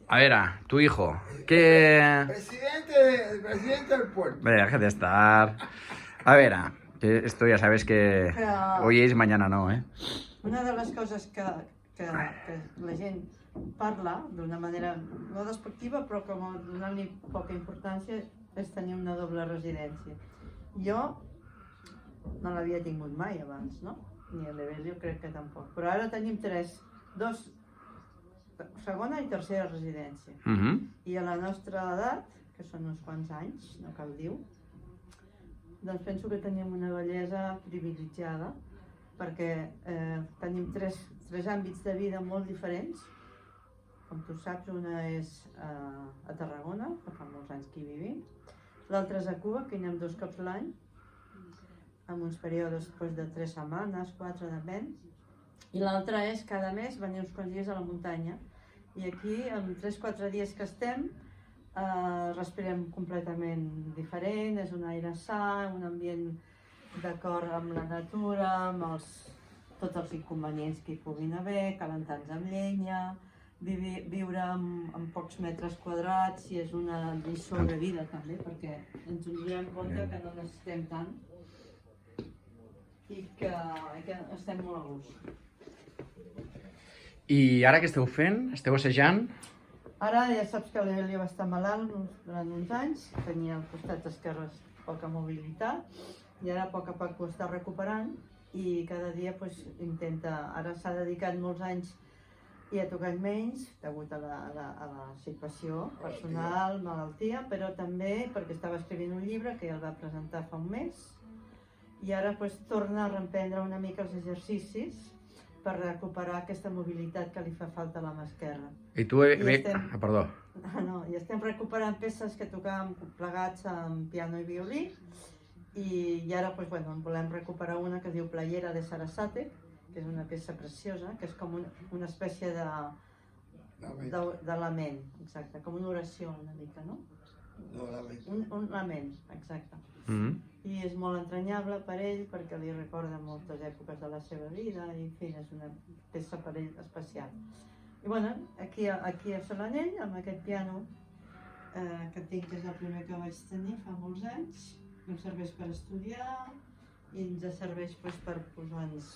A ver, tu hijo, ¿qué...? El presidente del puerto. Deja de estar. A ver, que esto ya sabes que hoy es, mañana no, ¿eh? Una de les coses que la gent parla d'una manera no despectiva, però com donant-li poca importància, és tenir una doble residència. Jo no l'havia tingut mai abans, no? Ni l'Evelio crec que tampoc. Però ara tenim dos, segona i tercera residència. I a la nostra edat, que són uns quants anys, no cal dir-ho, doncs penso que tenim una bellesa privilegiada perquè tenim tres àmbits de vida molt diferents. Com tu saps, una és a Tarragona, que fa molts anys que hi vivim. L'altra és a Cuba, que hi anem 2 cops l'any, amb uns períodes de 3 setmanes, 4, depèn. I l'altra és cada mes venir uns quants dies a la muntanya. I aquí, en 3-4 dies que estem, respirem completament diferent, és un aire sa, un ambient d'acord amb la natura, amb tots els inconvenients que hi puguin haver, calentar-nos amb llenya, viure amb pocs metres quadrats, i és una lliçó de vida també, perquè ens donem compte que no necessitem tant i que estem molt a gust. I ara què esteu fent? Esteu assajant? Ara ja saps que l'Evelio va estar malalt durant uns anys, tenia al costat esquerre poca mobilitat, i ara a poc ho està recuperant i cada dia intenta, ara s'ha dedicat molts anys i ha tocat menys, degut a la situació personal, malaltia, però també perquè estava escrivint un llibre que ja el va presentar fa un mes, i ara torna a reprendre una mica els exercicis per recuperar aquesta mobilitat que li fa falta a la mà esquerra. I tu... Perdó. No, i estem recuperant peces que tocàvem plegats amb piano i violí, i ara en volem recuperar una que es diu Playera de Sarasate, que és una peça preciosa, que és com una espècie de lament, exacte, com una oració una mica, no? Un lament, exacte. I és molt entranyable per ell perquè li recorda moltes èpoques de la seva vida i, en fi, és una peça per ell especial. I aquí a Solanell, amb aquest piano que tinc, que és el primer que vaig tenir fa molts anys, em serveix per estudiar i ens serveix per posar-nos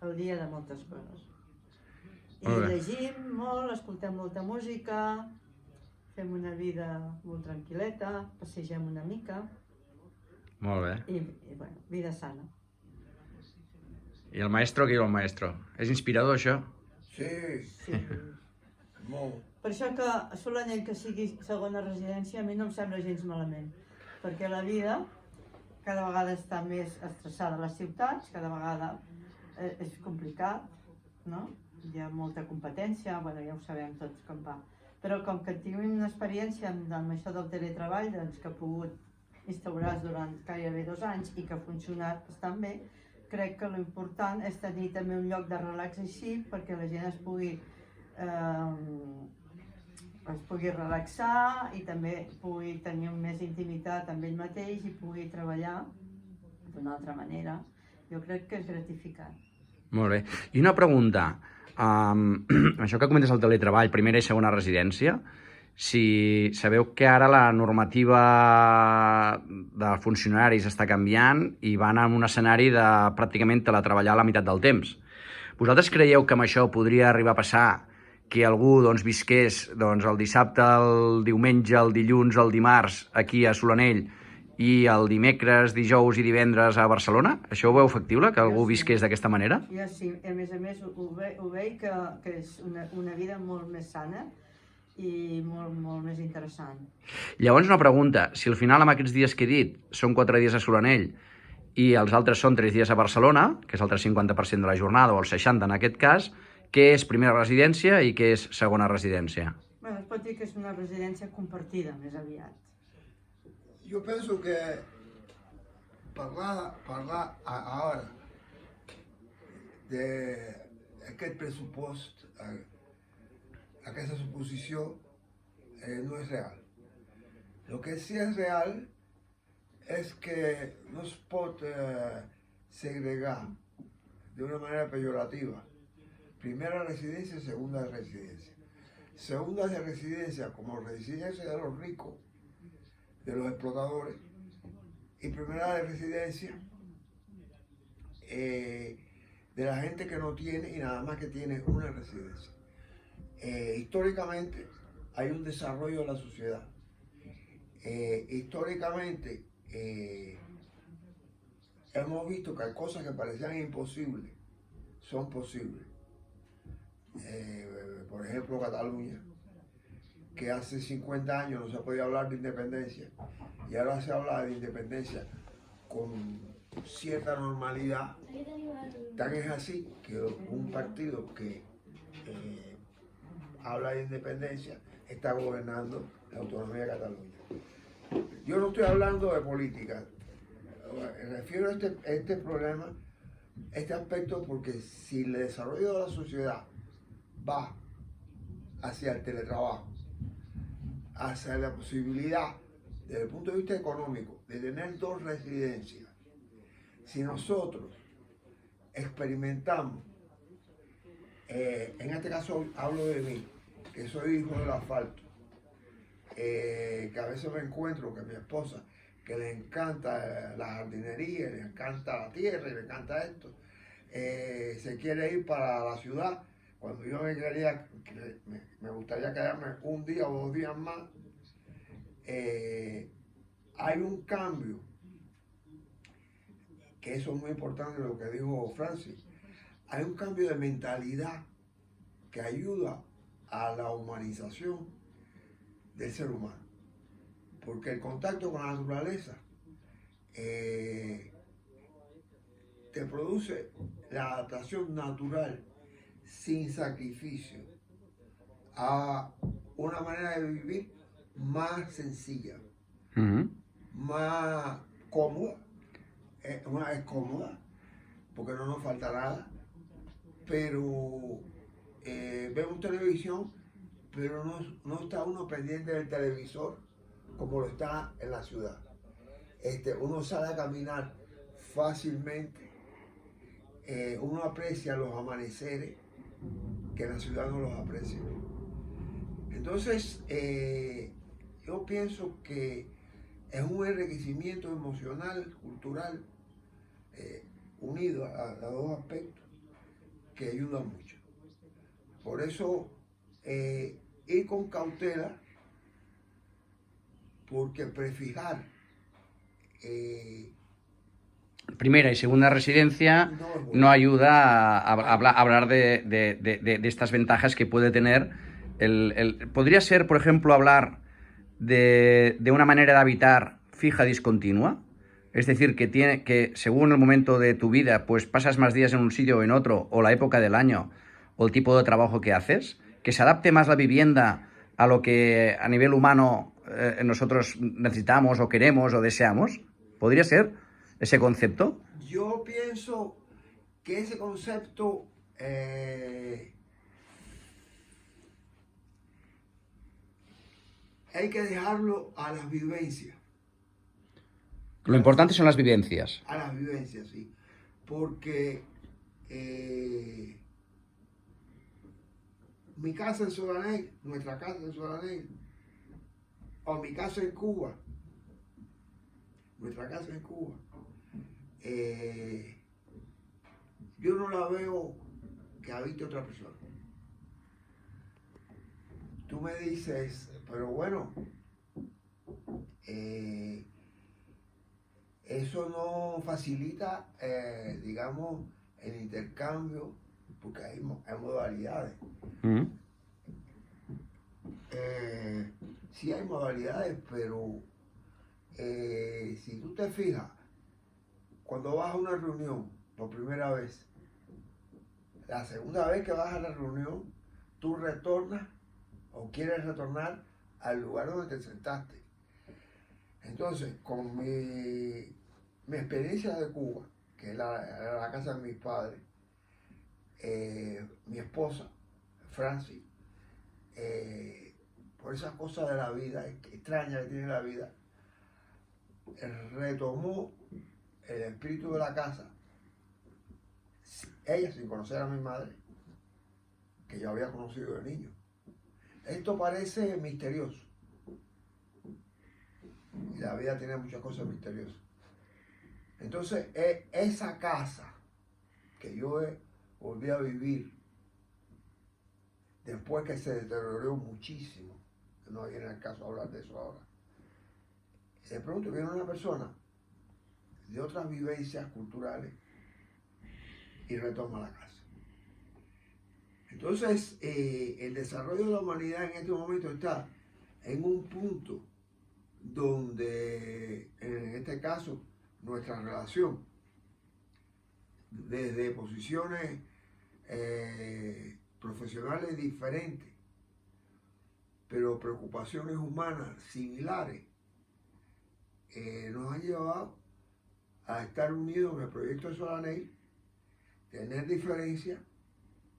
al dia de moltes coses. I llegim molt, escoltem molta música, fem una vida molt tranquil·leta, passegem una mica. Molt bé. I vida sana. I el maestro, què diu el maestro? És inspirador, això? Sí. Molt. Per això que a Solanell que sigui segona residència a mi no em sembla gens malament, perquè la vida cada vegada està més estressada a les ciutats, cada vegada és complicat, no? Hi ha molta competència, ja ho sabem tots com va. Però com que tinc una experiència amb això del teletreball, doncs que he pogut instaurar durant gairebé 2 anys i que ha funcionat bastant bé, crec que l'important és tenir també un lloc de relax així perquè la gent es pugui relaxar i també pugui tenir més intimitat amb ell mateix i pugui treballar d'una altra manera. Jo crec que és gratificant. Molt bé. I una pregunta. Això que comentes el teletreball, primera i segona residència, si sabeu que ara la normativa de funcionaris està canviant i van en un escenari de pràcticament teletreballar la meitat del temps. Vosaltres creieu que amb això podria arribar a passar que algú visqués el dissabte, el diumenge, el dilluns, el dimarts aquí a Solanell i el dimecres, dijous i divendres a Barcelona? Això ho veu factible, que algú visqués d'aquesta manera? Jo sí, a més ho veig que és una vida molt més sana i molt més interessant. Llavors una pregunta, si al final amb aquests dies que he dit són 4 dies a Solanell i els altres són 3 dies a Barcelona, que és l'altre 50% de la jornada, o el 60% en aquest cas, què és primera residència i què és segona residència? Es pot dir que és una residència compartida, més aviat. Jo penso que parlar ara d'aquest pressupost, aquesta suposició no és real. Lo que sí es real es que no es pot segregar de una manera peyorativa primera residencia y segunda residencia. segundas de residencia como residencia de los ricos, de los explotadores, y primera de residencia de la gente que no tiene y nada más que tiene una residencia. Históricamente hay un desarrollo de la sociedad. Históricamente hemos visto que hay cosas que parecían imposibles, son posibles. Por ejemplo, Cataluña, que hace 50 años no se podía hablar de independencia y ahora se habla de independencia con cierta normalidad. Tan es así que un partido que habla de independencia está gobernando la autonomía de Cataluña. Yo no estoy hablando de política, me refiero a este problema, este aspecto, porque si el desarrollo de la sociedad va hacia el teletrabajo, hacia la posibilidad, desde el punto de vista económico, de tener dos residencias, si nosotros experimentamos, en este caso hablo de mí, que soy hijo del asfalto, que a veces me encuentro que mi esposa, que le encanta la jardinería, le encanta la tierra y le encanta esto, se quiere ir para la ciudad, cuando yo me gustaría quedarme un día o 2 días más. Hay un cambio, que eso es muy importante lo que dijo Francis, hay un cambio de mentalidad que ayuda a la humanización del ser humano, porque el contacto con la naturaleza te produce la adaptación natural sin sacrificio a una manera de vivir más sencilla, más cómoda. Es cómoda porque no nos falta nada, pero vemos televisión, pero no está uno pendiente del televisor como lo está en la ciudad. Uno sale a caminar fácilmente, uno aprecia los amaneceres que en la ciudad no los aprecia. Entonces, yo pienso que es un enriquecimiento emocional, cultural, unido a los dos aspectos, que ayuda mucho. Por eso, ir con cautela, porque prefijar primera y segunda residencia no ayuda a hablar de estas ventajas que puede tener. ¿Podría ser, por ejemplo, hablar de una manera de habitar fija discontinua? Es decir, que según el momento de tu vida, pues pasas más días en un sitio o en otro, o la época del año, o el tipo de trabajo que haces, que se adapte más la vivienda a lo que a nivel humano nosotros necesitamos o queremos o deseamos. ¿Podría ser ese concepto? Yo pienso que ese concepto hay que dejarlo a las vivencias. Lo importante son las vivencias. A las vivencias, sí. Porque mi casa en Solaney, nuestra casa en Solaney, o mi casa en Cuba, nuestra casa en Cuba, yo no la veo que habite otra persona. Tú me dices, pero bueno, eso no facilita, digamos, el intercambio, porque hay modalidades. Sí hay modalidades, pero si tú te fijas, cuando vas a una reunión por primera vez, la segunda vez que vas a la reunión, tú retornas o quieres retornar al lugar donde te sentaste. Entonces, con mi experiencia de Cuba, que es la casa de mis padres, mi esposa, Francis, por esas cosas de la vida extrañas que tiene la vida, retomó el espíritu de la casa, ella sin conocer a mi madre, que yo había conocido de niño. Esto parece misterioso. Y la vida tiene muchas cosas misteriosas. Entonces, esa casa que yo volví a vivir después que se deterioró muchísimo, no viene al caso hablar de eso ahora, de pronto viene una persona de otras vivencias culturales y retoma la casa. Entonces, el desarrollo de la humanidad en este momento está en un punto donde, en este caso, nuestra relación, desde posiciones profesionales diferentes, pero preocupaciones humanas similares, nos han llevado a estar unidos en el proyecto de Solanell, tener diferencias,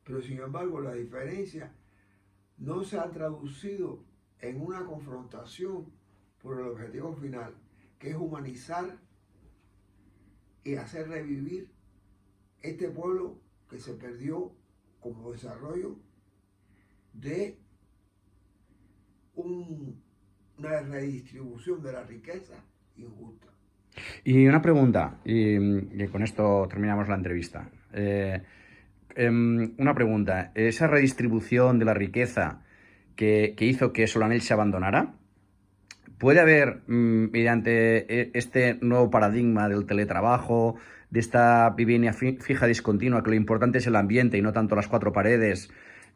pero sin embargo las diferencias no se han traducido en una confrontación por el objetivo final, que es humanizar y hacer revivir este pueblo que se perdió como desarrollo de una redistribución de la riqueza injusta. Y una pregunta, y con esto terminamos la entrevista. Una pregunta, ¿esa redistribución de la riqueza que hizo que Solanell se abandonara, puede haber, mediante este nuevo paradigma del teletrabajo, de esta vivienda fija discontinua, que lo importante es el ambiente y no tanto las cuatro paredes,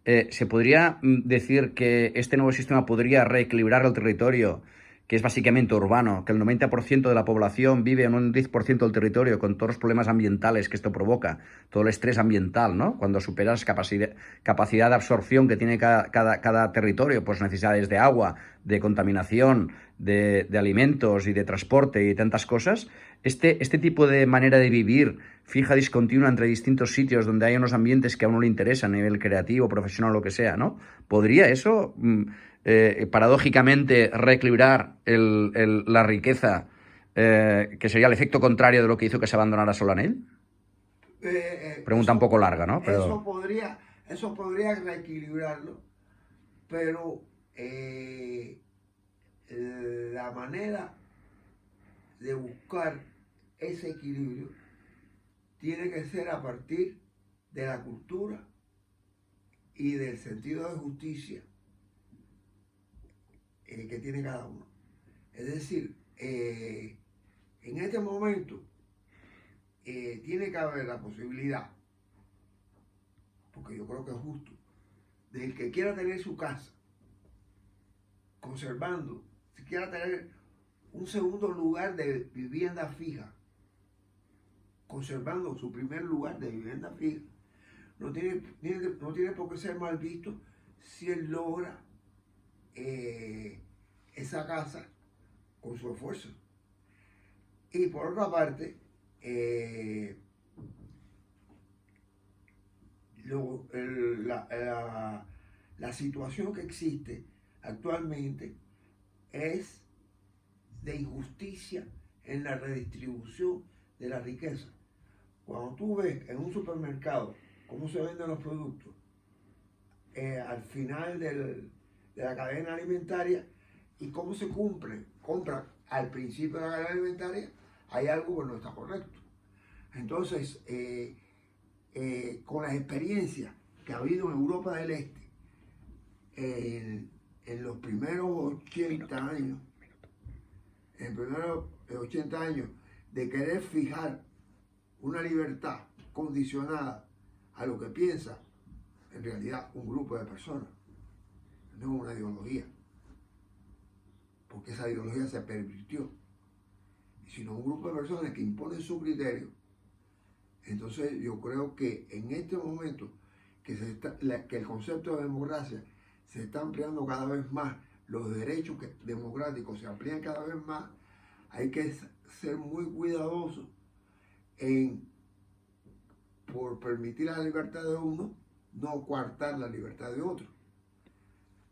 se podría decir que este nuevo sistema podría reequilibrar el territorio, que es básicamente urbano, que el 90% de la población vive en un 10% del territorio, con todos los problemas ambientales que esto provoca, todo el estrés ambiental, ¿no? Cuando superas capacidad de absorción que tiene cada territorio, pues necesidades de agua, de contaminación, de alimentos y de transporte y tantas cosas, este tipo de manera de vivir fija, discontinua entre distintos sitios donde hay unos ambientes que a uno le interesan a nivel creativo, profesional, lo que sea, ¿no? ¿Podría eso paradójicamente reequilibrar la riqueza, que sería el efecto contrario de lo que hizo que se abandonara Solanell? Pregunta un poco larga, ¿no? Pero... Eso podría reequilibrarlo, pero la manera de buscar ese equilibrio tiene que ser a partir de la cultura y del sentido de justicia que tiene cada uno. Es decir, en este momento tiene que haber la posibilidad, porque yo creo que es justo, del que quiera tener su casa, conservando, si quiera tener un segundo lugar de vivienda fija, conservando su primer lugar de vivienda fija, no tiene por qué ser mal visto si él logra esa casa con su esfuerzo. Y por otra parte, la situación que existe actualmente es de injusticia en la redistribución de la riqueza. Cuando tú ves en un supermercado cómo se venden los productos, al final de la cadena alimentaria, y cómo se compra al principio de la cadena alimentaria, hay algo que no está correcto. Entonces, con las experiencias que ha habido en Europa del Este, en los primeros 80 años, de querer fijar una libertad condicionada a lo que piensa, en realidad, un grupo de personas, no una ideología, porque esa ideología se pervirtió, sino un grupo de personas que imponen su criterio. Entonces yo creo que en este momento que el concepto de democracia se está ampliando cada vez más, los derechos democráticos se amplían cada vez más, hay que ser muy cuidadosos por permitir la libertad de uno, no coartar la libertad de otro.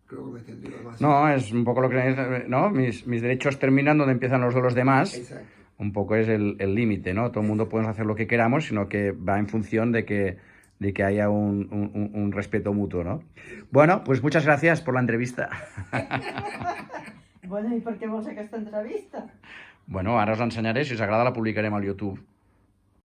Creo que me he entendido demasiado. No, es un poco lo que es, ¿no? Mis derechos terminan donde empiezan los de los demás. Exacto. Un poco es el límite, ¿no? Todo el mundo podemos hacer lo que queramos, sino que va en función de que de que haya un respeto mutuo, ¿no? Bueno, pues muchas gracias por la entrevista. Bueno, i per què vols aquesta entrevista? Bueno, ara us l'ensenyaré, si us agrada la publicarem al YouTube.